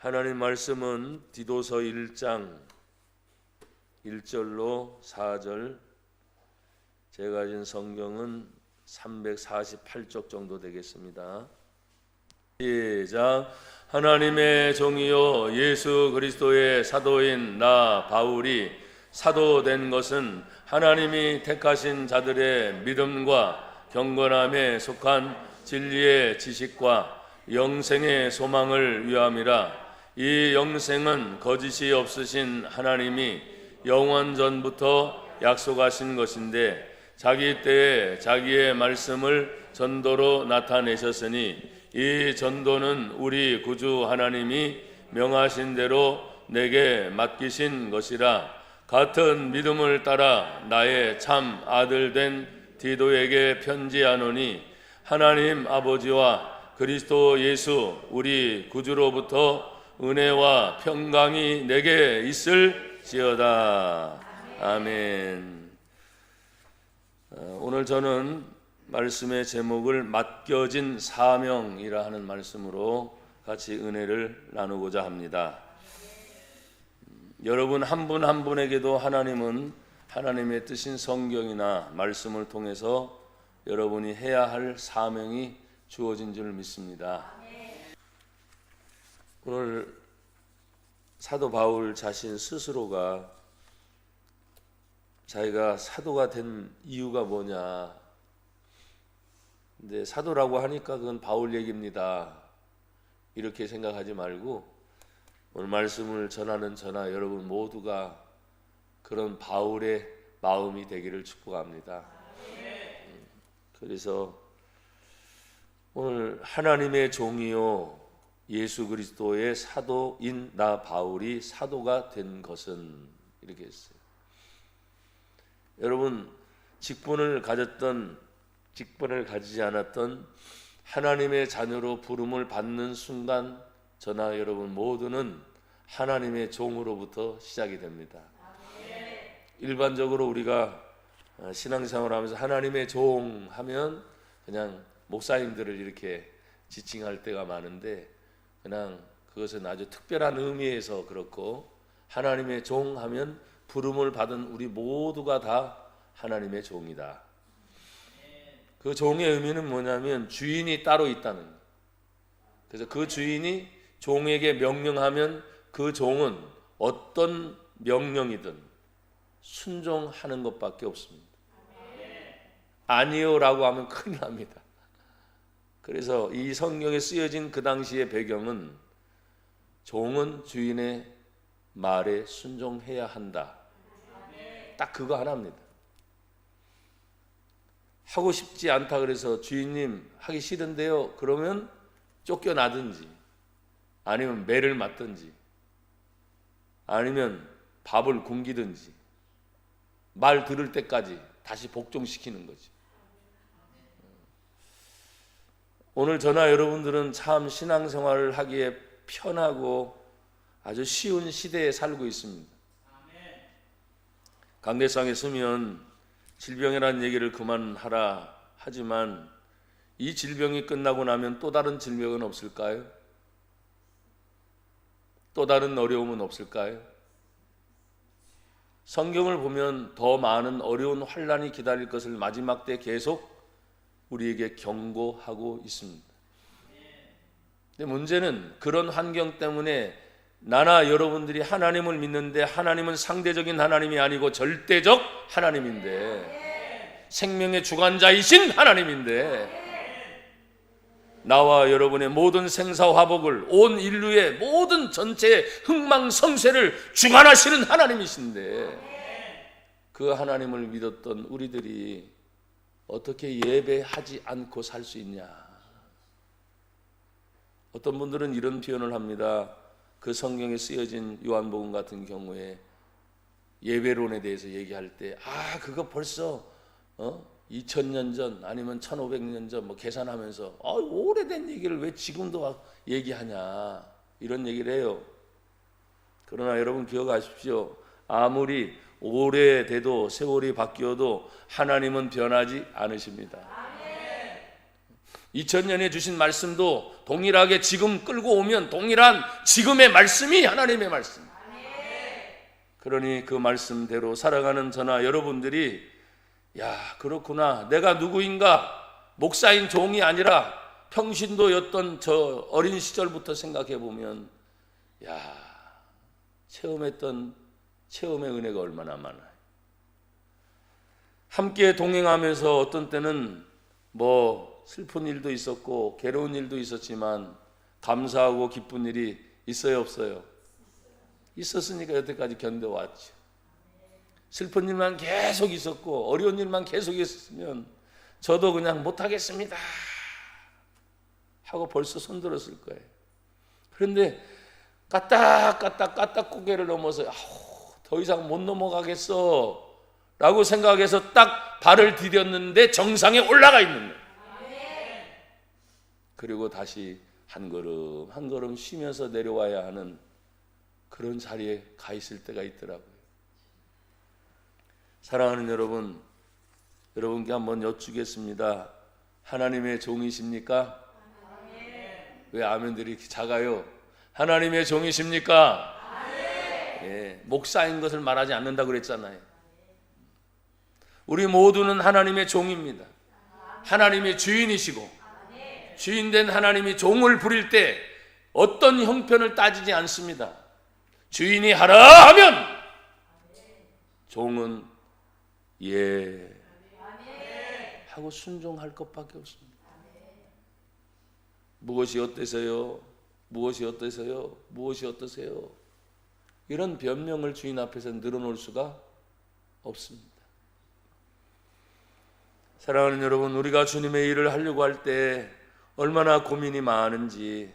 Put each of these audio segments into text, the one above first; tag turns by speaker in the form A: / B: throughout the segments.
A: 하나님 말씀은 디도서 1장 1절로 4절, 제가 가진 성경은 348쪽 정도 되겠습니다. 시작. 하나님의 종이요 예수 그리스도의 사도인 나 바울이 사도된 것은 하나님이 택하신 자들의 믿음과 경건함에 속한 진리의 지식과 영생의 소망을 위함이라. 이 영생은 거짓이 없으신 하나님이 영원 전부터 약속하신 것인데 자기 때에 자기의 말씀을 전도로 나타내셨으니 이 전도는 우리 구주 하나님이 명하신 대로 내게 맡기신 것이라. 같은 믿음을 따라 나의 참 아들 된 디도에게 편지하노니 하나님 아버지와 그리스도 예수 우리 구주로부터 은혜와 평강이 내게 있을지어다. 아멘. 오늘 저는 말씀의 제목을 맡겨진 사명이라 하는 말씀으로 같이 은혜를 나누고자 합니다. 여러분 한 분 한 분에게도 하나님은 하나님의 뜻인 성경이나 말씀을 통해서 여러분이 해야 할 사명이 주어진 줄 믿습니다. 오늘 사도 바울 자신 스스로가 자기가 사도가 된 이유가 뭐냐, 근데 사도라고 하니까 그건 바울 얘기입니다, 이렇게 생각하지 말고 오늘 말씀을 전하는 저나 여러분 모두가 그런 바울의 마음이 되기를 축복합니다. 그래서 오늘 하나님의 종이요 예수 그리스도의 사도인 나 바울이 사도가 된 것은, 이렇게 했어요. 여러분 직분을 가졌던 직분을 가지지 않았던 하나님의 자녀로 부름을 받는 순간 저나 여러분 모두는 하나님의 종으로부터 시작이 됩니다. 일반적으로 우리가 신앙생활하면서 하나님의 종 하면 그냥 목사님들을 이렇게 지칭할 때가 많은데, 그냥 그것은 아주 특별한 의미에서 그렇고, 하나님의 종 하면 부름을 받은 우리 모두가 다 하나님의 종이다. 그 종의 의미는 뭐냐면 주인이 따로 있다는 거예요. 그래서 그 주인이 종에게 명령하면 그 종은 어떤 명령이든 순종하는 것밖에 없습니다. 아니요 라고 하면 큰일 납니다. 그래서 이 성경에 쓰여진 그 당시의 배경은 종은 주인의 말에 순종해야 한다, 딱 그거 하나입니다. 하고 싶지 않다 그래서 주인님 하기 싫은데요 그러면 쫓겨나든지 아니면 매를 맞든지 아니면 밥을 굶기든지 말 들을 때까지 다시 복종시키는 거지. 오늘 저나 여러분들은 참 신앙생활을 하기에 편하고 아주 쉬운 시대에 살고 있습니다. 강대상에 서면 질병이라는 얘기를 그만하라 하지만 이 질병이 끝나고 나면 또 다른 질병은 없을까요? 또 다른 어려움은 없을까요? 성경을 보면 더 많은 어려운 환난이 기다릴 것을 마지막 때 계속 우리에게 경고하고 있습니다. 근데 문제는 그런 환경 때문에 나나 여러분들이 하나님을 믿는데 하나님은 상대적인 하나님이 아니고 절대적 하나님인데, 생명의 주관자이신 하나님인데, 나와 여러분의 모든 생사화복을, 온 인류의 모든 전체의 흥망성쇠를 주관하시는 하나님이신데, 그 하나님을 믿었던 우리들이 어떻게 예배하지 않고 살 수 있냐. 어떤 분들은 이런 표현을 합니다. 그 성경에 쓰여진 요한복음 같은 경우에 예배론에 대해서 얘기할 때, 그거 벌써 2000년 전 아니면 1500년 전 뭐 계산하면서 오래된 얘기를 왜 지금도 얘기하냐, 이런 얘기를 해요. 그러나 여러분 기억하십시오. 아무리 오래돼도 세월이 바뀌어도 하나님은 변하지 않으십니다. 2000년에 주신 말씀도 동일하게 지금 끌고 오면 동일한 지금의 말씀이 하나님의 말씀. 그러니 그 말씀대로 살아가는 저나 여러분들이 야, 그렇구나. 내가 누구인가? 목사인 종이 아니라 평신도였던 저 어린 시절부터 생각해 보면 야, 체험했던 체험의 은혜가 얼마나 많아요. 함께 동행하면서 어떤 때는 뭐 슬픈 일도 있었고 괴로운 일도 있었지만 감사하고 기쁜 일이 있어요, 없어요? 있었으니까 여태까지 견뎌왔죠. 슬픈 일만 계속 있었고 어려운 일만 계속 있었으면 저도 그냥 못하겠습니다 하고 벌써 손들었을 거예요. 그런데 까딱 고개를 넘어서 더 이상 못 넘어가겠어 라고 생각해서 딱 발을 디뎠는데 정상에 올라가 있는 거예요. 그리고 다시 한 걸음 한 걸음 쉬면서 내려와야 하는 그런 자리에 가 있을 때가 있더라고요. 사랑하는 여러분, 여러분께 한번 여쭙겠습니다. 하나님의 종이십니까? 왜 아멘들이 이렇게 작아요? 하나님의 종이십니까? 예, 목사인 것을 말하지 않는다고 그랬잖아요. 우리 모두는 하나님의 종입니다. 하나님의 주인이시고 주인된 하나님이 종을 부릴 때 어떤 형편을 따지지 않습니다. 주인이 하라 하면 종은 예 하고 순종할 것밖에 없습니다. 무엇이 어때서요? 무엇이 어때서요? 무엇이 어떠세요? 이런 변명을 주인 앞에서 늘어놓을 수가 없습니다. 사랑하는 여러분, 우리가 주님의 일을 하려고 할 때 얼마나 고민이 많은지.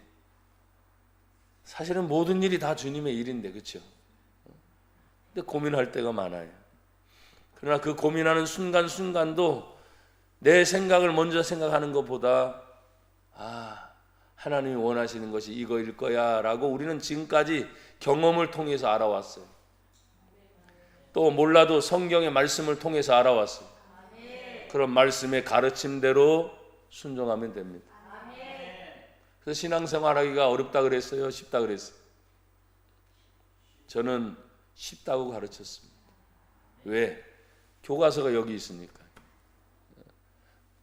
A: 사실은 모든 일이 다 주님의 일인데, 그렇죠? 근데 고민할 때가 많아요. 그러나 그 고민하는 순간순간도 내 생각을 먼저 생각하는 것보다 하나님이 원하시는 것이 이거일 거야 라고 우리는 지금까지 경험을 통해서 알아왔어요. 또 몰라도 성경의 말씀을 통해서 알아왔어요. 그런 말씀의 가르침대로 순종하면 됩니다. 그래서 신앙생활하기가 어렵다 그랬어요? 쉽다 그랬어요? 저는 쉽다고 가르쳤습니다. 왜? 교과서가 여기 있으니까.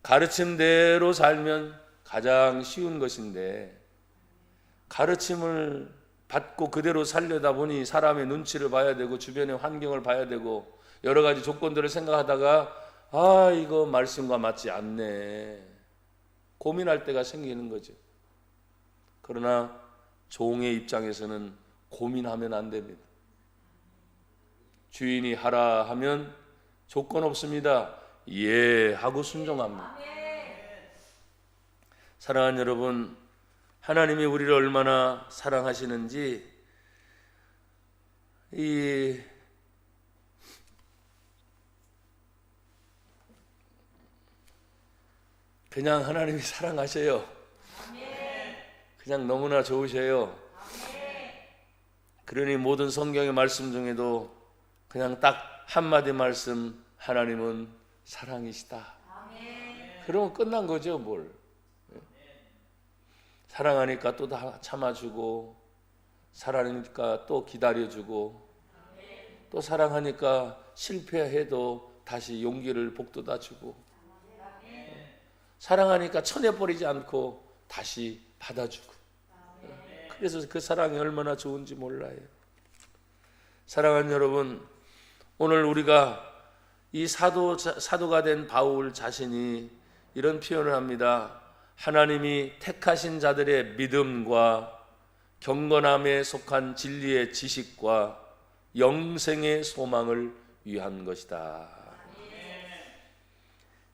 A: 가르침대로 살면 가장 쉬운 것인데 가르침을 받고 그대로 살려다 보니 사람의 눈치를 봐야 되고 주변의 환경을 봐야 되고 여러 가지 조건들을 생각하다가 이거 말씀과 맞지 않네 고민할 때가 생기는 거죠. 그러나 종의 입장에서는 고민하면 안 됩니다. 주인이 하라 하면 조건 없습니다. 예 하고 순종합니다. 사랑하는 여러분, 하나님이 우리를 얼마나 사랑하시는지 그냥 하나님이 사랑하셔요. 그냥 너무나 좋으셔요. 그러니 모든 성경의 말씀 중에도 그냥 딱 한마디 말씀, 하나님은 사랑이시다. 그러면 끝난 거죠, 뭘. 사랑하니까 또 다 참아주고, 사랑하니까 또 기다려주고, 또 사랑하니까 실패해도 다시 용기를 북돋아주고, 사랑하니까 쳐내버리지 않고 다시 받아주고. 그래서 그 사랑이 얼마나 좋은지 몰라요. 사랑하는 여러분, 오늘 우리가 이 사도가 된 바울 자신이 이런 표현을 합니다. 하나님이 택하신 자들의 믿음과 경건함에 속한 진리의 지식과 영생의 소망을 위한 것이다.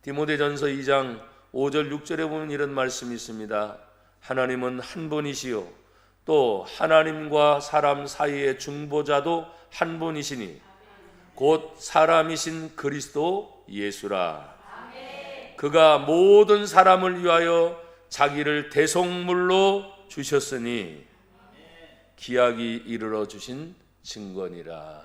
A: 디모데전서 2장 5절 6절에 보면 이런 말씀이 있습니다. 하나님은 한 분이시요 또 하나님과 사람 사이의 중보자도 한 분이시니 곧 사람이신 그리스도 예수라. 그가 모든 사람을 위하여 자기를 대속물로 주셨으니 기약이 이르러 주신 증거니라.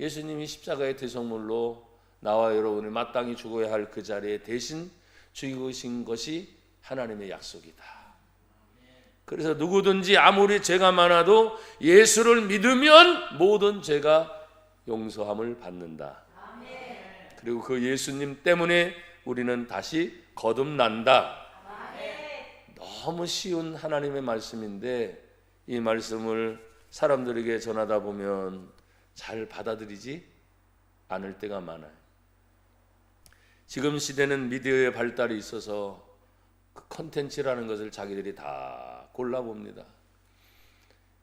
A: 예수님이 십자가의 대속물로 나와 여러분이 마땅히 죽어야 할 그 자리에 대신 주신 것이 하나님의 약속이다. 그래서 누구든지 아무리 죄가 많아도 예수를 믿으면 모든 죄가 용서함을 받는다. 그리고 그 예수님 때문에 우리는 다시 거듭난다. 너무 쉬운 하나님의 말씀인데 이 말씀을 사람들에게 전하다 보면 잘 받아들이지 않을 때가 많아요. 지금 시대는 미디어의 발달이 있어서 그 컨텐츠라는 것을 자기들이 다 골라봅니다.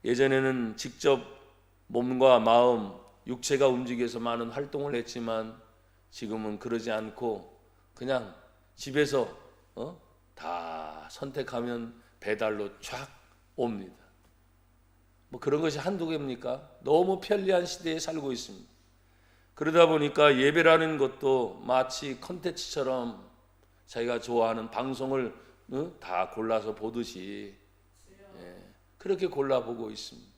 A: 예전에는 직접 몸과 마음, 육체가 움직여서 많은 활동을 했지만 지금은 그러지 않고 그냥 집에서 다 선택하면 배달로 쫙 옵니다. 뭐 그런 것이 한두 개입니까? 너무 편리한 시대에 살고 있습니다. 그러다 보니까 예배라는 것도 마치 컨텐츠처럼 자기가 좋아하는 방송을 다 골라서 보듯이 그렇게 골라보고 있습니다.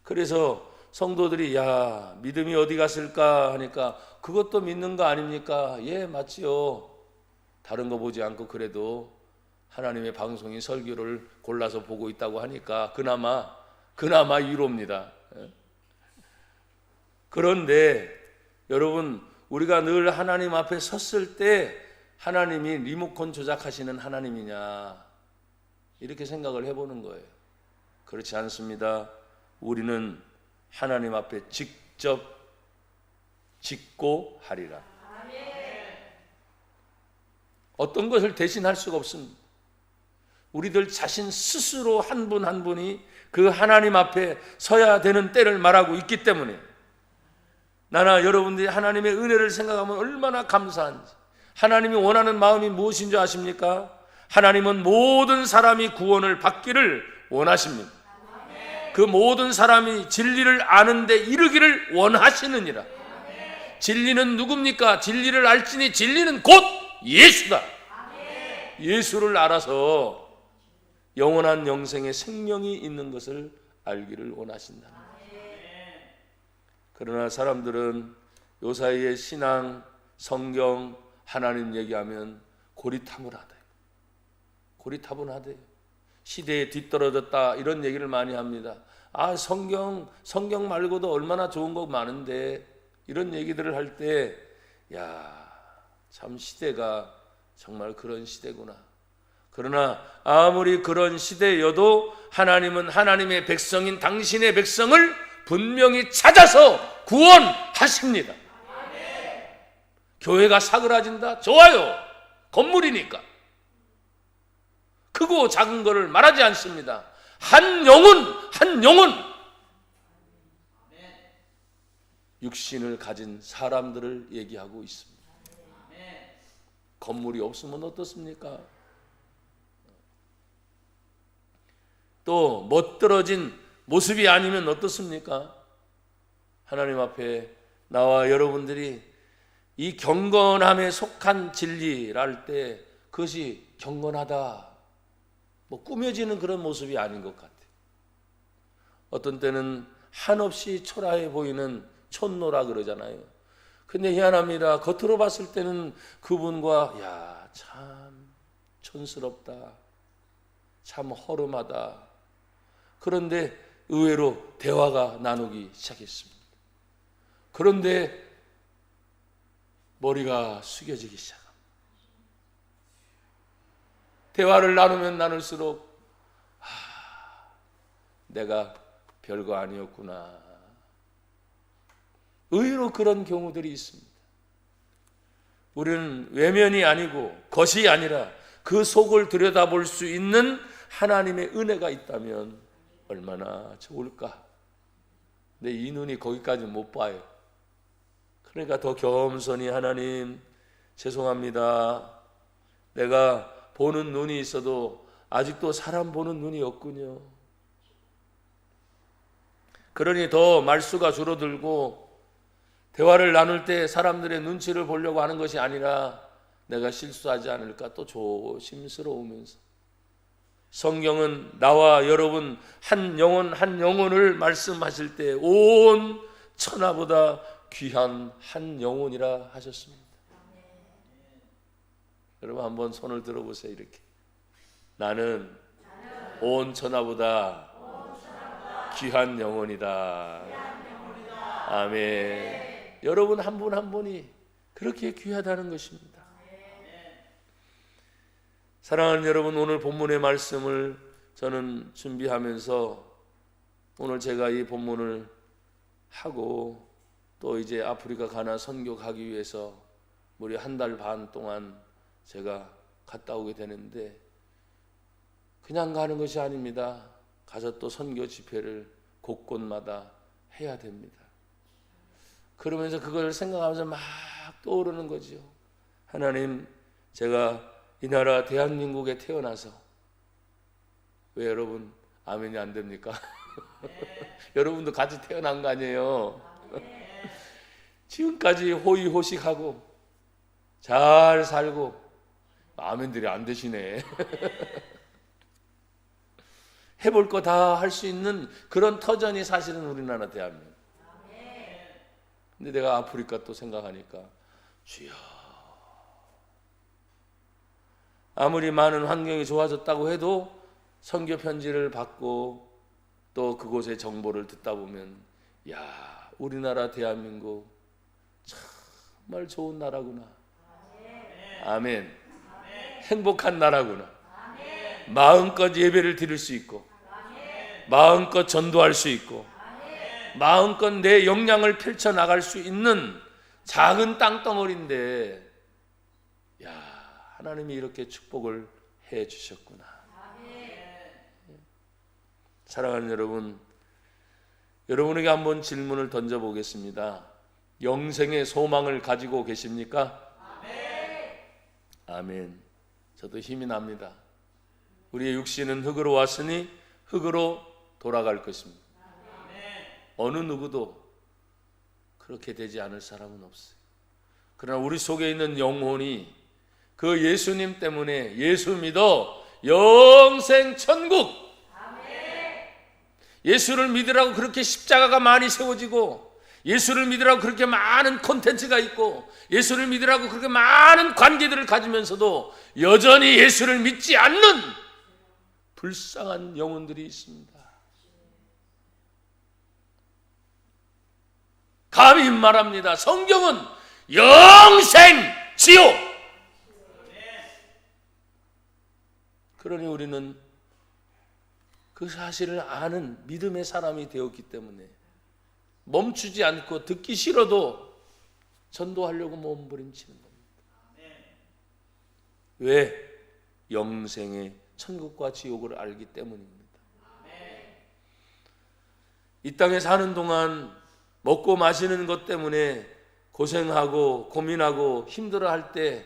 A: 그래서 성도들이 야 믿음이 어디 갔을까 하니까 그것도 믿는 거 아닙니까? 예 맞지요. 다른 거 보지 않고 그래도 하나님의 방송인 설교를 골라서 보고 있다고 하니까 그나마 위로입니다. 그런데 여러분 우리가 늘 하나님 앞에 섰을 때 하나님이 리모컨 조작하시는 하나님이냐 이렇게 생각을 해보는 거예요. 그렇지 않습니다. 우리는 하나님 앞에 직접 짓고 하리라. 어떤 것을 대신할 수가 없습니다. 우리들 자신 스스로 한 분 한 분이 그 하나님 앞에 서야 되는 때를 말하고 있기 때문에 나나 여러분들이 하나님의 은혜를 생각하면 얼마나 감사한지. 하나님이 원하는 마음이 무엇인 줄 아십니까? 하나님은 모든 사람이 구원을 받기를 원하십니다. 그 모든 사람이 진리를 아는데 이르기를 원하시느니라. 진리는 누굽니까? 진리를 알지니 진리는 곧 예수다. 예수를 알아서 영원한 영생의 생명이 있는 것을 알기를 원하신다. 그러나 사람들은 요 사이에 신앙, 성경, 하나님 얘기하면 고리타분하대요. 고리타분하대요. 시대에 뒤떨어졌다 이런 얘기를 많이 합니다. 아 성경 말고도 얼마나 좋은 거 많은데 이런 얘기들을 할 때 야 참 시대가 정말 그런 시대구나. 그러나 아무리 그런 시대여도 하나님은 하나님의 백성인 당신의 백성을 분명히 찾아서 구원하십니다. 교회가 사그라진다? 좋아요. 건물이니까. 크고 작은 것을 말하지 않습니다. 한 영혼 육신을 가진 사람들을 얘기하고 있습니다. 건물이 없으면 어떻습니까? 또 멋들어진 모습이 아니면 어떻습니까? 하나님 앞에 나와 여러분들이 이 경건함에 속한 진리랄 때 그것이 경건하다 뭐 꾸며지는 그런 모습이 아닌 것 같아요. 어떤 때는 한없이 초라해 보이는 촌노라 그러잖아요. 근데 희한합니다. 겉으로 봤을 때는 그분과 야, 참 촌스럽다. 참 허름하다. 그런데 의외로 대화가 나누기 시작했습니다. 그런데 머리가 숙여지기 시작합니다. 대화를 나누면 나눌수록 내가 별거 아니었구나. 의외로 그런 경우들이 있습니다. 우리는 외면이 아니고 겉이 아니라 그 속을 들여다볼 수 있는 하나님의 은혜가 있다면 얼마나 좋을까. 근데 이 눈이 거기까지 못 봐요. 그러니까 더 겸손히 하나님 죄송합니다. 내가 보는 눈이 있어도 아직도 사람 보는 눈이 없군요. 그러니 더 말수가 줄어들고 대화를 나눌 때 사람들의 눈치를 보려고 하는 것이 아니라 내가 실수하지 않을까 또 조심스러우면서 성경은 나와 여러분 한 영혼을 말씀하실 때 온 천하보다 귀한 한 영혼이라 하셨습니다. 여러분 한번 손을 들어보세요. 이렇게 나는 온 천하보다 귀한 영혼이다. 아멘. 여러분 한 분 한 분이 그렇게 귀하다는 것입니다. 사랑하는 여러분, 오늘 본문의 말씀을 저는 준비하면서 오늘 제가 이 본문을 하고 또 이제 아프리카 가나 선교 가기 위해서 무려 1달 반 동안 제가 갔다 오게 되는데 그냥 가는 것이 아닙니다. 가서 또 선교 집회를 곳곳마다 해야 됩니다. 그러면서 그걸 생각하면서 막 떠오르는 거죠. 하나님, 제가 이 나라 대한민국에 태어나서 왜 여러분 아멘이 안 됩니까? 여러분도 같이 태어난 거 아니에요? 지금까지 호의호식하고 잘 살고 아멘들이 안 되시네. 해볼 거 다 할 수 있는 그런 터전이 사실은 우리나라 대한민국. 근데 내가 아프리카 또 생각하니까 주여, 아무리 많은 환경이 좋아졌다고 해도 선교 편지를 받고 또 그곳의 정보를 듣다 보면 야, 우리나라 대한민국 정말 좋은 나라구나. 아멘. 행복한 나라구나. 마음껏 예배를 드릴 수 있고 마음껏 전도할 수 있고 마음껏 내 역량을 펼쳐나갈 수 있는 작은 땅덩어리인데 야, 하나님이 이렇게 축복을 해 주셨구나. 사랑하는 여러분, 여러분에게 한번 질문을 던져보겠습니다. 영생의 소망을 가지고 계십니까? 아멘. 저도 힘이 납니다. 우리의 육신은 흙으로 왔으니 흙으로 돌아갈 것입니다. 어느 누구도 그렇게 되지 않을 사람은 없어요. 그러나 우리 속에 있는 영혼이 그 예수님 때문에 예수 믿어 영생 천국, 예수를 믿으라고 그렇게 십자가가 많이 세워지고 예수를 믿으라고 그렇게 많은 콘텐츠가 있고 예수를 믿으라고 그렇게 많은 관계들을 가지면서도 여전히 예수를 믿지 않는 불쌍한 영혼들이 있습니다. 감히 말합니다. 성경은 영생 지옥. 그러니 우리는 그 사실을 아는 믿음의 사람이 되었기 때문에 멈추지 않고 듣기 싫어도 전도하려고 몸부림치는 겁니다. 왜? 영생의 천국과 지옥을 알기 때문입니다. 이 땅에 사는 동안 먹고 마시는 것 때문에 고생하고 고민하고 힘들어할 때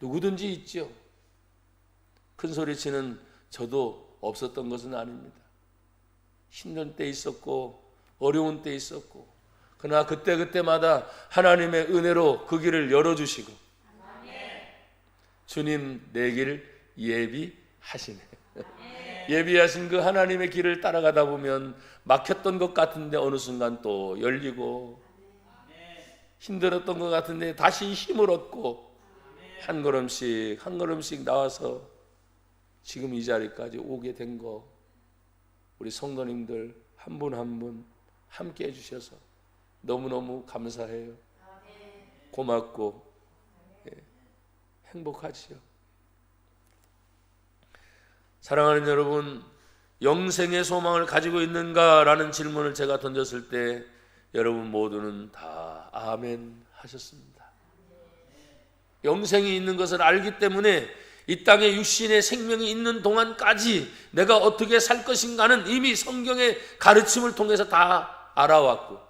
A: 누구든지 있죠. 큰 소리치는 저도 없었던 것은 아닙니다. 힘든 때 있었고 어려운 때 있었고 그러나 그때마다 하나님의 은혜로 그 길을 열어주시고 주님 내 길 예비하시네. 예비하신 그 하나님의 길을 따라가다 보면 막혔던 것 같은데 어느 순간 또 열리고 힘들었던 것 같은데 다시 힘을 얻고 한 걸음씩 한 걸음씩 나와서 지금 이 자리까지 오게 된 거 우리 성도님들 한 분 한 분 함께 해주셔서 너무너무 감사해요. 고맙고 행복하지요. 사랑하는 여러분, 영생의 소망을 가지고 있는가라는 질문을 제가 던졌을 때 여러분 모두는 다 아멘 하셨습니다. 영생이 있는 것을 알기 때문에 이 땅에 육신의 생명이 있는 동안까지 내가 어떻게 살 것인가는 이미 성경의 가르침을 통해서 다 알아왔고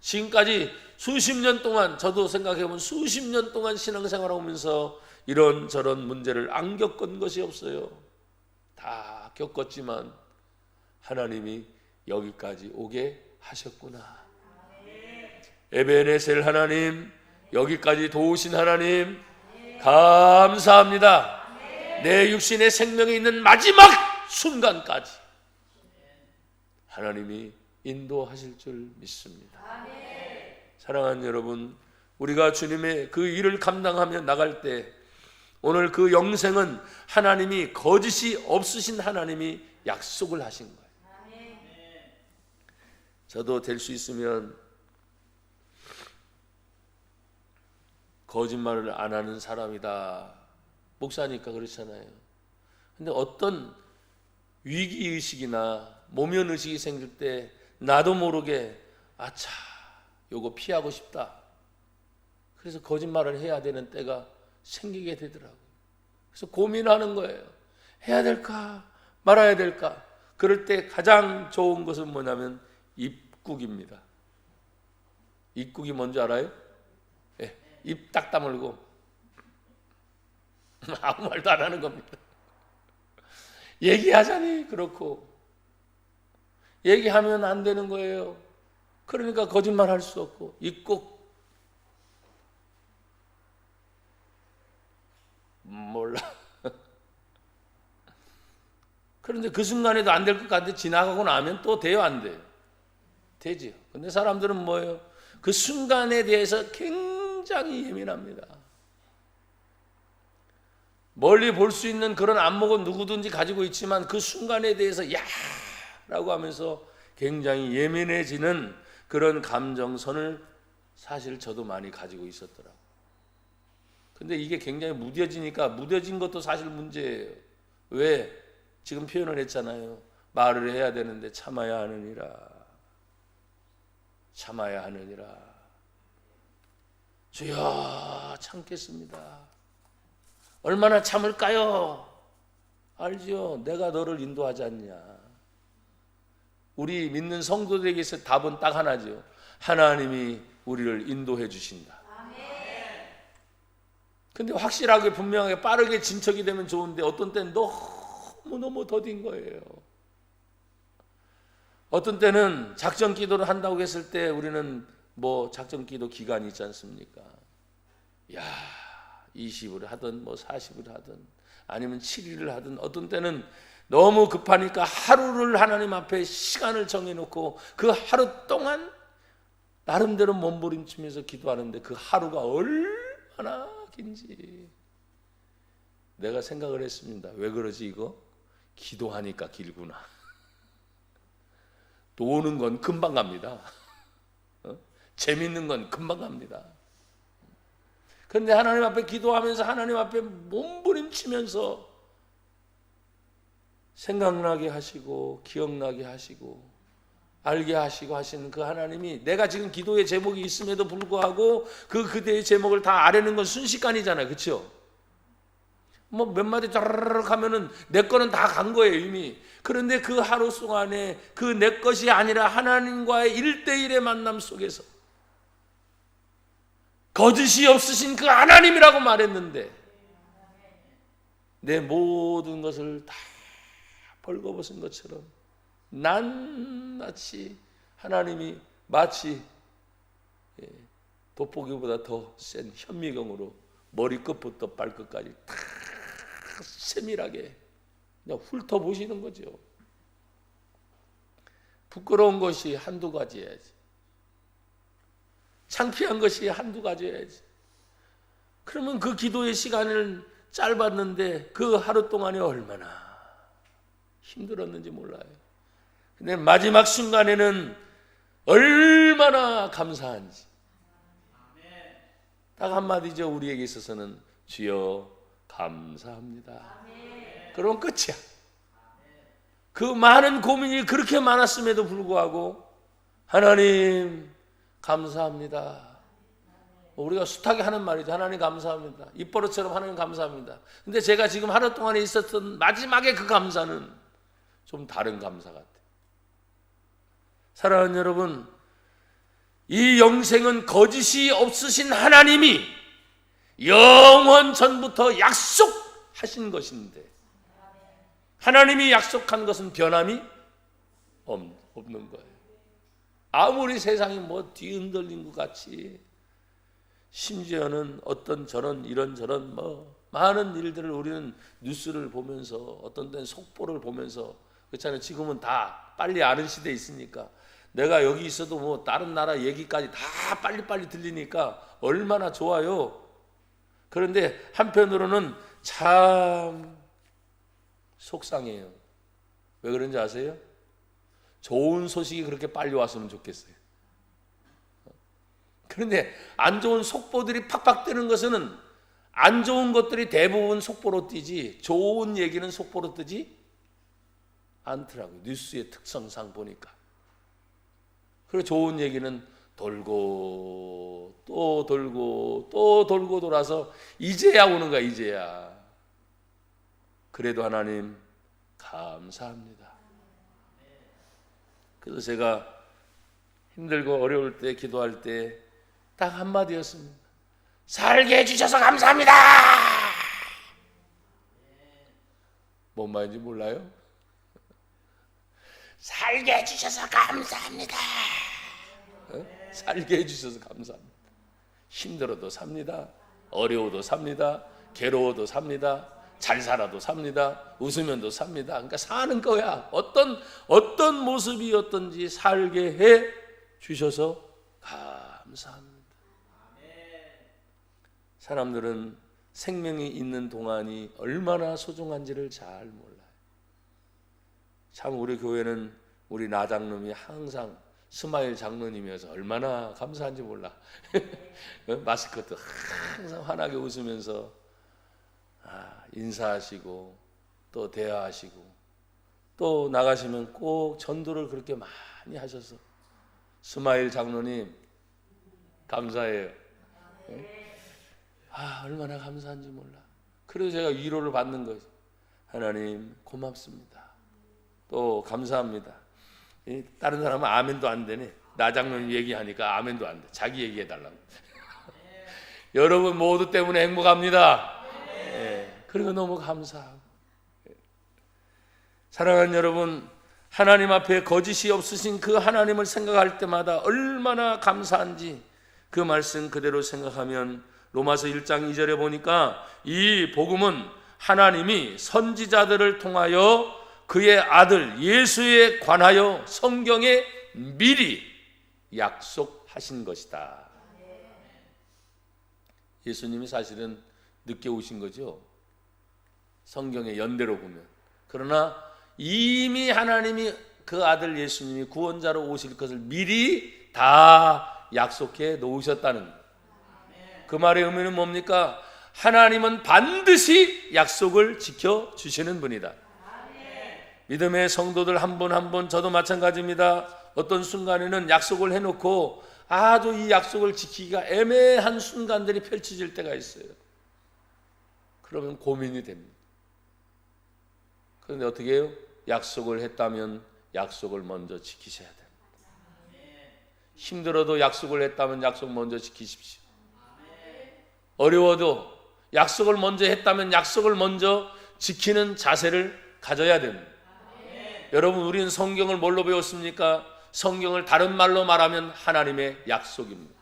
A: 지금까지 수십 년 동안 저도 생각해보면 수십 년 동안 신앙생활하면서 이런저런 문제를 안 겪은 것이 없어요. 다 겪었지만 하나님이 여기까지 오게 하셨구나. 에베네셀 하나님, 여기까지 도우신 하나님 감사합니다. 내 육신의 생명이 있는 마지막 순간까지 하나님이 인도하실 줄 믿습니다. 사랑하는 여러분, 우리가 주님의 그 일을 감당하며 나갈 때 오늘 그 영생은 하나님이 거짓이 없으신 하나님이 약속을 하신 거예요. 저도 될 수 있으면 거짓말을 안 하는 사람이다. 목사니까 그렇잖아요. 근데 어떤 위기의식이나 모면의식이 생길 때 나도 모르게 아차 요거 피하고 싶다. 그래서 거짓말을 해야 되는 때가 생기게 되더라고요. 그래서 고민하는 거예요. 해야 될까 말아야 될까. 그럴 때 가장 좋은 것은 뭐냐면 입국입니다. 입국이 뭔지 알아요? 네, 입 딱 다물고 아무 말도 안 하는 겁니다. 얘기하자니 그렇고 얘기하면 안 되는 거예요. 그러니까 거짓말 할 수 없고 입국 몰라. 그런데 그 순간에도 안 될 것 같은데 지나가고 나면 또 돼요 안 돼요? 되지요. 근데 사람들은 뭐예요? 그 순간에 대해서 굉장히 예민합니다. 멀리 볼 수 있는 그런 안목은 누구든지 가지고 있지만 그 순간에 대해서 야 라고 하면서 굉장히 예민해지는 그런 감정선을 사실 저도 많이 가지고 있었더라고요. 근데 이게 굉장히 무뎌지니까 무뎌진 것도 사실 문제예요. 왜? 지금 표현을 했잖아요. 말을 해야 되는데 참아야 하느니라. 참아야 하느니라. 주여 참겠습니다. 얼마나 참을까요? 알죠? 내가 너를 인도하지 않냐. 우리 믿는 성도들에게서 답은 딱 하나죠. 하나님이 우리를 인도해 주신다. 근데 확실하게 분명하게 빠르게 진척이 되면 좋은데 어떤 때는 너무너무 더딘 거예요. 어떤 때는 작전 기도를 한다고 했을 때 우리는 뭐 작전 기도 기간이 있지 않습니까? 야 20을 하든 뭐 40을 하든 아니면 7일을 하든 어떤 때는 너무 급하니까 하루를 하나님 앞에 시간을 정해놓고 그 하루 동안 나름대로 몸부림치면서 기도하는데 그 하루가 얼마나 긴지 내가 생각을 했습니다. 왜 그러지 이거? 기도하니까 길구나. 노는 건 금방 갑니다. 재밌는 건 금방 갑니다. 그런데 하나님 앞에 기도하면서 하나님 앞에 몸부림치면서 생각나게 하시고 기억나게 하시고 알게 하시고 하시는 그 하나님이 내가 지금 기도의 제목이 있음에도 불구하고 그 그대의 제목을 다 아뢰는 건 순식간이잖아요. 그렇죠? 뭐 몇 마디 짜르르 하면은 내 거는 다 간 거예요 이미. 그런데 그 하루 동안에 그 내 것이 아니라 하나님과의 1대1의 만남 속에서 거짓이 없으신 그 하나님이라고 말했는데 내 모든 것을 다 벌거벗은 것처럼 낱낱이 하나님이 마치 돋보기보다 더 센 현미경으로 머리끝부터 발끝까지 다 세밀하게 그냥 훑어보시는 거죠. 부끄러운 것이 한두 가지여야지. 창피한 것이 한두 가지여야지. 그러면 그 기도의 시간을 짧았는데 그 하루 동안에 얼마나 힘들었는지 몰라요. 근데 마지막 순간에는 얼마나 감사한지. 딱 한마디죠. 우리에게 있어서는 주여 감사합니다. 그럼 끝이야. 그 많은 고민이 그렇게 많았음에도 불구하고 하나님 감사합니다. 우리가 숱하게 하는 말이죠. 하나님 감사합니다. 입버릇처럼 하나님 감사합니다. 근데 제가 지금 하루 동안에 있었던 마지막에 그 감사는 좀 다른 감사 같아요. 사랑하는 여러분, 이 영생은 거짓이 없으신 하나님이 영원 전부터 약속하신 것인데 하나님이 약속한 것은 변함이 없는 거예요. 아무리 세상이 뭐 뒤흔들린 것 같이 심지어는 어떤 저런 이런저런 뭐 많은 일들을 우리는 뉴스를 보면서 어떤 때는 속보를 보면서 그렇잖아요. 지금은 다 빨리 아는 시대에 있으니까 내가 여기 있어도 뭐 다른 나라 얘기까지 다 빨리빨리 들리니까 얼마나 좋아요. 그런데 한편으로는 참 속상해요. 왜 그런지 아세요? 좋은 소식이 그렇게 빨리 왔으면 좋겠어요. 그런데 안 좋은 속보들이 팍팍 뜨는 것은 안 좋은 것들이 대부분 속보로 뜨지 좋은 얘기는 속보로 뜨지 않더라고요. 뉴스의 특성상 보니까. 그리고 좋은 얘기는 돌고 또 돌고 또 돌고 돌아서 이제야 오는 거야. 이제야. 그래도 하나님 감사합니다. 그래서 제가 힘들고 어려울 때 기도할 때 딱 한마디였습니다. 살게 해주셔서 감사합니다. 뭔 말인지 몰라요? 살게 해주셔서 감사합니다. 살게 해주셔서 감사합니다. 힘들어도 삽니다. 어려워도 삽니다. 괴로워도 삽니다. 잘 살아도 삽니다. 웃으면도 삽니다. 그러니까 사는 거야. 어떤 모습이었든지 살게 해 주셔서 감사합니다. 사람들은 생명이 있는 동안이 얼마나 소중한지를 잘 몰라요. 참 우리 교회는 우리 나장놈이 항상 스마일 장로님이어서 얼마나 감사한지 몰라. 마스크도 항상 환하게 웃으면서 인사하시고 또 대화하시고 또 나가시면 꼭 전도를 그렇게 많이 하셔서 스마일 장로님 감사해요. 얼마나 감사한지 몰라. 그래서 제가 위로를 받는 거죠. 하나님 고맙습니다. 또 감사합니다. 다른 사람은 아멘도 안 되네. 나장로님 얘기하니까 아멘도 안 돼. 자기 얘기해달라고. 여러분 모두 때문에 행복합니다. 그리고 너무 감사하고. 사랑하는 여러분, 하나님 앞에 거짓이 없으신 그 하나님을 생각할 때마다 얼마나 감사한지 그 말씀 그대로 생각하면 로마서 1장 2절에 보니까 이 복음은 하나님이 선지자들을 통하여 그의 아들 예수에 관하여 성경에 미리 약속하신 것이다. 예수님이 사실은 늦게 오신 거죠. 성경의 연대로 보면. 그러나 이미 하나님이 그 아들 예수님이 구원자로 오실 것을 미리 다 약속해 놓으셨다는 거예요. 그 말의 의미는 뭡니까? 하나님은 반드시 약속을 지켜주시는 분이다. 믿음의 성도들 한 분 한 분 저도 마찬가지입니다. 어떤 순간에는 약속을 해놓고 아주 이 약속을 지키기가 애매한 순간들이 펼쳐질 때가 있어요. 그러면 고민이 됩니다. 그런데 어떻게 해요? 약속을 했다면 약속을 먼저 지키셔야 됩니다. 힘들어도 약속을 했다면 약속 먼저 지키십시오. 어려워도 약속을 먼저 했다면 약속을 먼저 지키는 자세를 가져야 됩니다. 여러분, 우리는 성경을 뭘로 배웠습니까? 성경을 다른 말로 말하면 하나님의 약속입니다.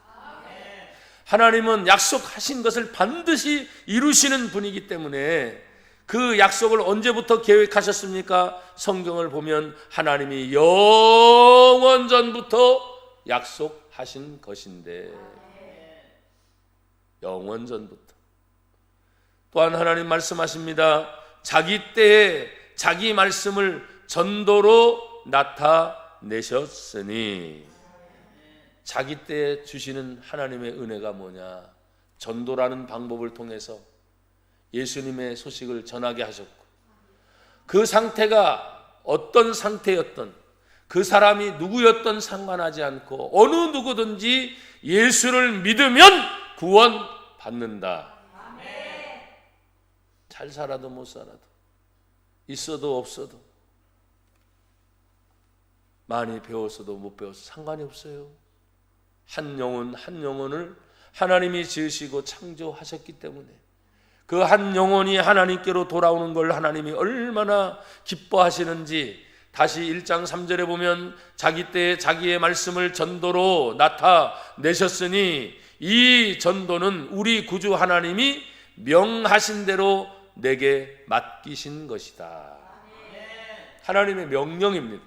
A: 하나님은 약속하신 것을 반드시 이루시는 분이기 때문에 그 약속을 언제부터 계획하셨습니까? 성경을 보면 하나님이 영원 전부터 약속하신 것인데, 영원 전부터. 또한 하나님 말씀하십니다. 자기 때에 자기 말씀을 전도로 나타내셨으니. 자기 때에 주시는 하나님의 은혜가 뭐냐? 전도라는 방법을 통해서 예수님의 소식을 전하게 하셨고, 그 상태가 어떤 상태였던, 그 사람이 누구였던 상관하지 않고 어느 누구든지 예수를 믿으면 구원 받는다. 잘 살아도 못 살아도, 있어도 없어도, 많이 배웠어도 못 배워서 상관이 없어요. 한 영혼 한 영혼을 하나님이 지으시고 창조하셨기 때문에 그 한 영혼이 하나님께로 돌아오는 걸 하나님이 얼마나 기뻐하시는지 다시 1장 3절에 보면 자기 때에 자기의 말씀을 전도로 나타내셨으니 이 전도는 우리 구주 하나님이 명하신 대로 내게 맡기신 것이다. 하나님의 명령입니다.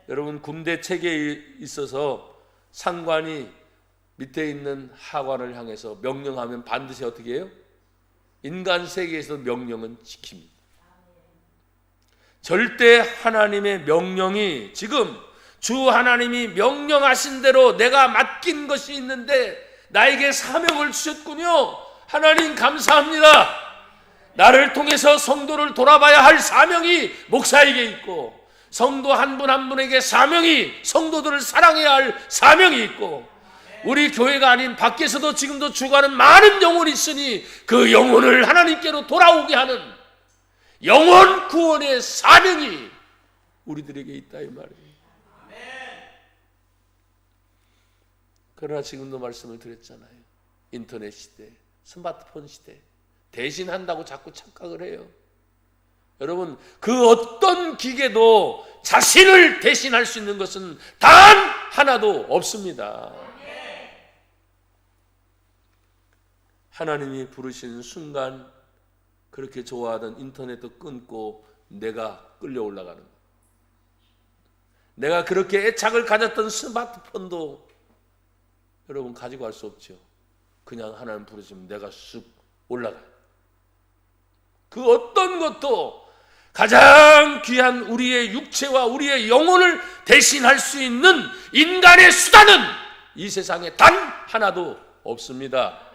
A: 여러분, 군대 체계에 있어서 상관이 밑에 있는 하관을 향해서 명령하면 반드시 어떻게 해요? 인간 세계에서 명령은 지킵니다. 절대 하나님의 명령이, 지금 주 하나님이 명령하신 대로 내가 맡긴 것이 있는데 나에게 사명을 주셨군요. 하나님 감사합니다. 나를 통해서 성도를 돌아봐야 할 사명이 목사에게 있고, 성도 한 분 한 분에게 사명이, 성도들을 사랑해야 할 사명이 있고, 우리 교회가 아닌 밖에서도 지금도 죽어가는 많은 영혼이 있으니 그 영혼을 하나님께로 돌아오게 하는 영혼 구원의 사명이 우리들에게 있다 이 말이에요. 그러나 지금도 말씀을 드렸잖아요. 인터넷 시대, 스마트폰 시대, 대신한다고 자꾸 착각을 해요. 여러분, 그 어떤 기계도 자신을 대신할 수 있는 것은 단 하나도 없습니다. 하나님이 부르신 순간 그렇게 좋아하던 인터넷도 끊고 내가 끌려 올라가는 거예요. 내가 그렇게 애착을 가졌던 스마트폰도 여러분 가지고 갈 수 없죠. 그냥 하나님 부르시면 내가 쑥 올라가요. 그 어떤 것도 가장 귀한 우리의 육체와 우리의 영혼을 대신할 수 있는 인간의 수단은 이 세상에 단 하나도 없습니다.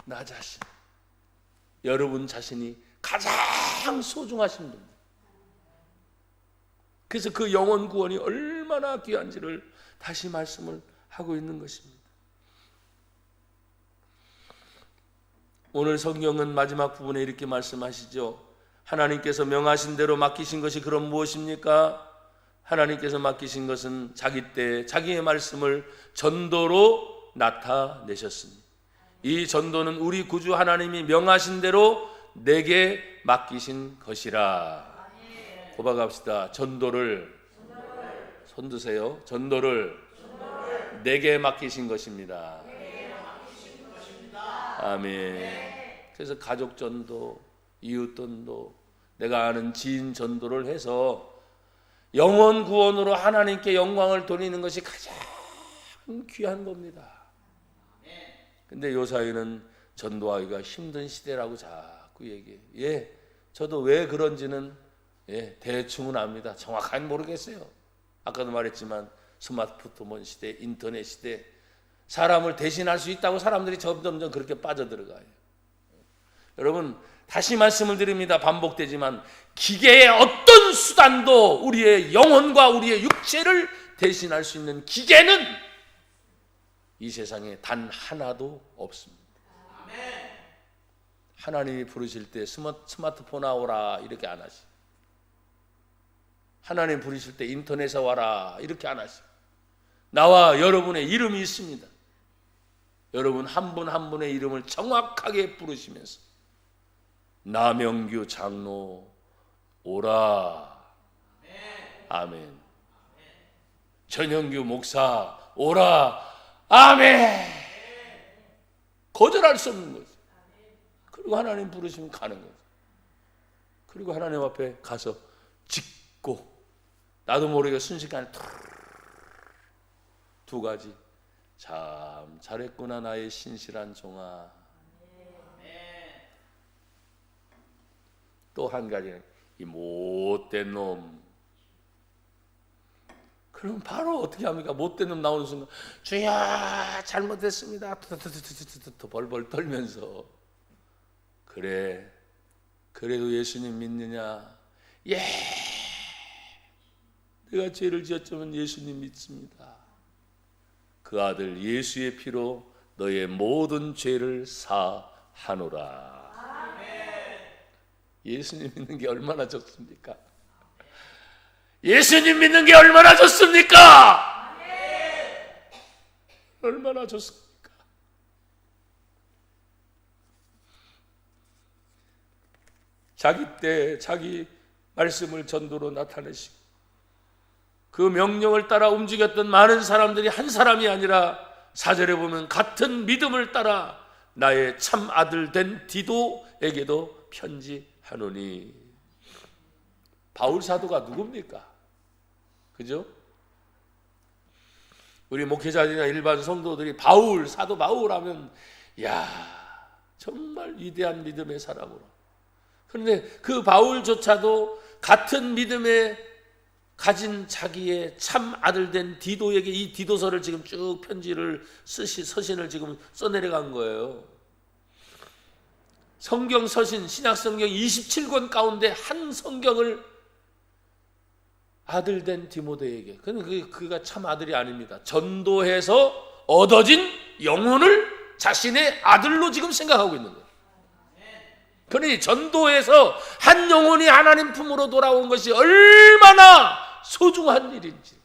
A: 나 자신, 여러분 자신이 가장 소중하신 분들. 그래서 그 영혼 구원이 얼마나 귀한지를 다시 말씀을 하고 있는 것입니다. 오늘 성경은 마지막 부분에 이렇게 말씀하시죠. 하나님께서 명하신 대로 맡기신 것이 그럼 무엇입니까? 하나님께서 맡기신 것은 자기 때 자기의 말씀을 전도로 나타내셨으니 이 전도는 우리 구주 하나님이 명하신 대로 내게 맡기신 것이라. 고백합시다. 전도를, 손 드세요. 전도를 내게 맡기신 것입니다. 아멘. 그래서 가족 전도, 이웃 전도, 내가 아는 지인 전도를 해서 영혼 구원으로 하나님께 영광을 돌리는 것이 가장 귀한 겁니다. 근데 요사이는 전도하기가 힘든 시대라고 자꾸 얘기해요. 예, 저도 왜 그런지는 대충은 압니다. 정확하게 모르겠어요. 아까도 말했지만 스마트폰 시대, 인터넷 시대, 사람을 대신할 수 있다고 사람들이 점점 그렇게 빠져들어가요. 여러분, 다시 말씀을 드립니다. 반복되지만 기계의 어떤 수단도 우리의 영혼과 우리의 육체를 대신할 수 있는 기계는 이 세상에 단 하나도 없습니다. 하나님이 부르실 때 스마트폰 오라 이렇게 안 하시고, 하나님 부르실 때 인터넷에 와라 이렇게 안 하시고, 나와 여러분의 이름이 있습니다. 여러분 한 분 한 분의 이름을 정확하게 부르시면서 나명규 장로 오라. 아멘. 전영규 목사 오라. 아멘. 거절할 수 없는 거죠. 그리고 하나님 부르시면 가는 거죠. 그리고 하나님 앞에 가서 짚고, 나도 모르게 순식간에 두 가지, 참 잘했구나 나의 신실한 종아. 또 한 가지는 이 못된 놈. 그럼 바로 어떻게 합니까? 못된 놈 나오는 순간 주여 잘못했습니다. 벌벌 떨면서, 그래 그래도 예수님 믿느냐? 예, 내가 죄를 지었지만 예수님 믿습니다. 그 아들 예수의 피로 너의 모든 죄를 사하노라. 예수님 믿는 게 얼마나 좋습니까? 예수님 믿는 게 얼마나 좋습니까? 얼마나 좋습니까? 자기 때 자기 말씀을 전도로 나타내시고 그 명령을 따라 움직였던 많은 사람들이 한 사람이 아니라 4절에 보면 같은 믿음을 따라 나의 참 아들 된 디도에게도 편지하노니. 바울 사도가 누굽니까? 그죠? 우리 목회자들이나 일반 성도들이 바울, 사도 바울 하면 야, 정말 위대한 믿음의 사람으로. 그런데 그 바울조차도 같은 믿음에 가진 자기의 참 아들 된 디도에게 이 디도서를 지금 쭉 편지를 서신을 지금 써내려간 거예요. 성경 서신, 신약 성경 27권 가운데 한 성경을 아들 된 디모데에게, 그가 참 아들이 아닙니다. 전도해서 얻어진 영혼을 자신의 아들로 지금 생각하고 있는 거예요. 그러니 전도해서 한 영혼이 하나님 품으로 돌아온 것이 얼마나 소중한 일인지.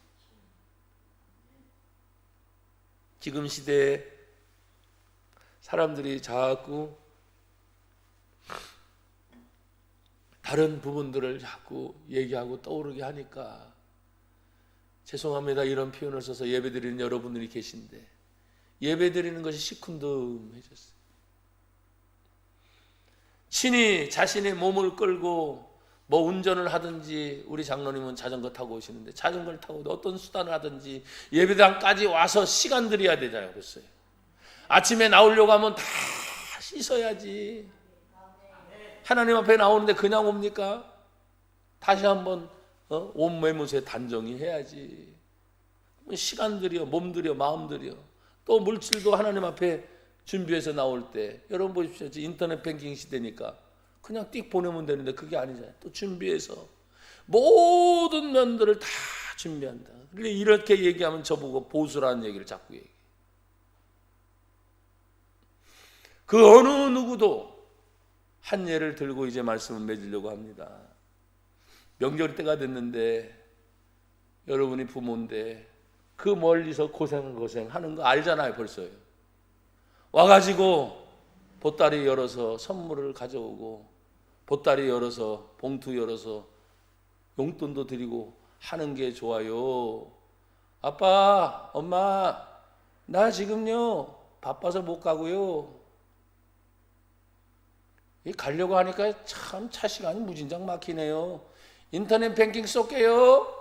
A: 지금 시대에 사람들이 자꾸 다른 부분들을 자꾸 얘기하고 떠오르게 하니까, 죄송합니다, 이런 표현을 써서 예배드리는 여러분들이 계신데, 예배드리는 것이 시큰둥해졌어요. 친히 자신의 몸을 끌고 뭐 운전을 하든지, 우리 장로님은 자전거 타고 오시는데 자전거를 타고 어떤 수단을 하든지 예배당까지 와서 시간 들여야 되잖아요. 그랬어요. 아침에 나오려고 하면 다 씻어야지. 하나님 앞에 나오는데 그냥 옵니까? 다시 한번 옷 매무새 단정히 해야지. 시간 들여, 몸 들여, 마음 들여. 또 물질도 하나님 앞에 준비해서 나올 때, 여러분 보십시오. 인터넷 뱅킹 시대니까 그냥 띡 보내면 되는데 그게 아니잖아요. 또 준비해서 모든 면들을 다 준비한다. 그런데 이렇게 얘기하면 저보고 보수라는 얘기를 자꾸 얘기해요. 그 어느 누구도 한 예를 들고 이제 말씀을 맺으려고 합니다. 명절 때가 됐는데 여러분이 부모인데 그 멀리서 고생하는 거 알잖아요. 벌써요. 와가지고 보따리 열어서 선물을 가져오고, 보따리 열어서 봉투 열어서 용돈도 드리고 하는 게 좋아요. 아빠, 엄마, 나 지금요 바빠서 못 가고요. 가려고 하니까 참 차 시간이 무진장 막히네요. 인터넷 뱅킹 쏠게요.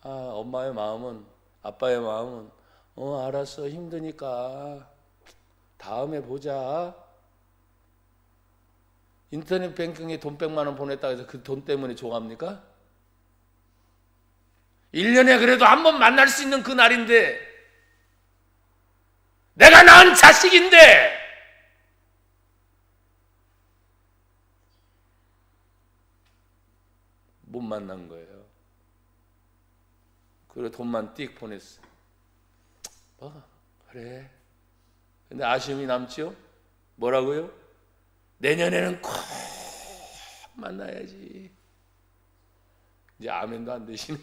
A: 엄마의 마음은, 아빠의 마음은 알았어, 힘드니까 다음에 보자. 인터넷 뱅킹에 돈 100만 원 보냈다고 해서 그 돈 때문에 좋아합니까? 1년에 그래도 한 번 만날 수 있는 그 날인데, 내가 낳은 자식인데 못 만난 거예요. 그리고 돈만 띡 보냈어. 그래. 근데 아쉬움이 남지요? 뭐라고요? 내년에는 꼭 만나야지. 이제 아멘도 안 되시네.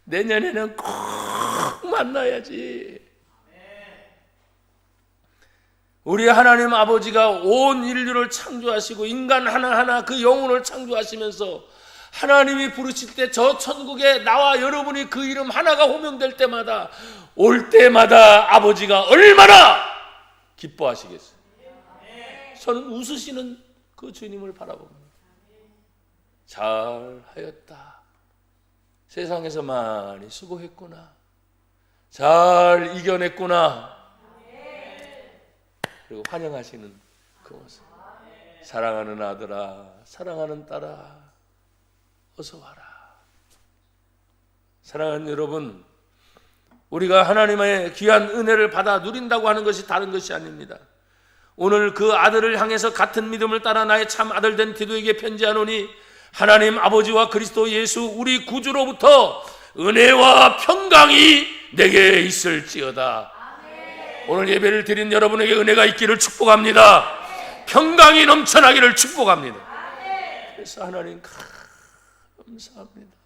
A: 내년에는 꼭 만나야지. 우리 하나님 아버지가 온 인류를 창조하시고 인간 하나하나 그 영혼을 창조하시면서 하나님이 부르실 때 저 천국에 나와 여러분이 그 이름 하나가 호명될 때마다, 올 때마다 아버지가 얼마나 기뻐하시겠어요. 저는 웃으시는 그 주님을 바라봅니다. 잘하였다. 세상에서 많이 수고했구나. 잘 이겨냈구나. 그리고 환영하시는 그 모습. 사랑하는 아들아, 사랑하는 딸아, 어서 와라. 사랑하는 여러분, 우리가 하나님의 귀한 은혜를 받아 누린다고 하는 것이 다른 것이 아닙니다. 오늘 그 아들을 향해서 같은 믿음을 따라 나의 참 아들 된 디도에게 편지하노니, 하나님 아버지와 그리스도 예수 우리 구주로부터 은혜와 평강이 내게 있을지어다. 오늘 예배를 드린 여러분에게 은혜가 있기를 축복합니다. 평강이 넘쳐나기를 축복합니다. 그래서 하나님 감사합니다.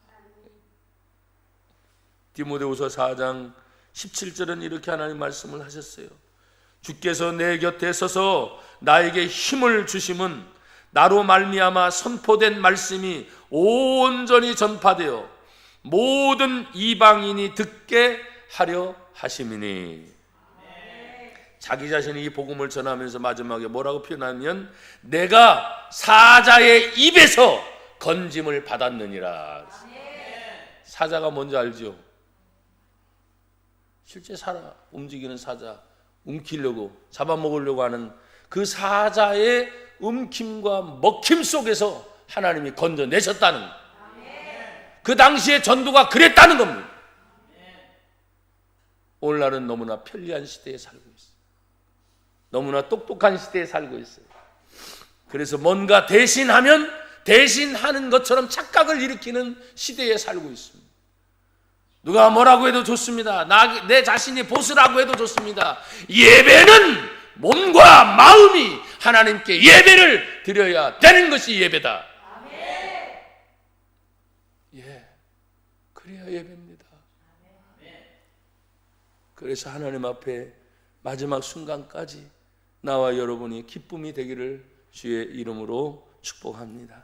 A: 디모데후서 4장 17절은 이렇게 하나님 말씀을 하셨어요. 주께서 내 곁에 서서 나에게 힘을 주심은 나로 말미암아 선포된 말씀이 온전히 전파되어 모든 이방인이 듣게 하려 하심이니. 자기 자신이 이 복음을 전하면서 마지막에 뭐라고 표현하면, 내가 사자의 입에서 건짐을 받았느니라. 사자가 뭔지 알죠? 실제 살아 움직이는 사자, 움키려고 잡아먹으려고 하는 그 사자의 움킴과 먹힘 속에서 하나님이 건져내셨다는 거예요. 그 당시의 전도가 그랬다는 겁니다. 오늘날은 너무나 편리한 시대에 살고 있어요. 너무나 똑똑한 시대에 살고 있어요. 그래서 뭔가 대신하면 대신하는 것처럼 착각을 일으키는 시대에 살고 있습니다. 누가 뭐라고 해도 좋습니다. 내 자신이 보스라고 해도 좋습니다. 예배는 몸과 마음이 하나님께 예배를 드려야 되는 것이 예배다. 예, 그래야 예배입니다. 그래서 하나님 앞에 마지막 순간까지 나와 여러분이 기쁨이 되기를 주의 이름으로 축복합니다.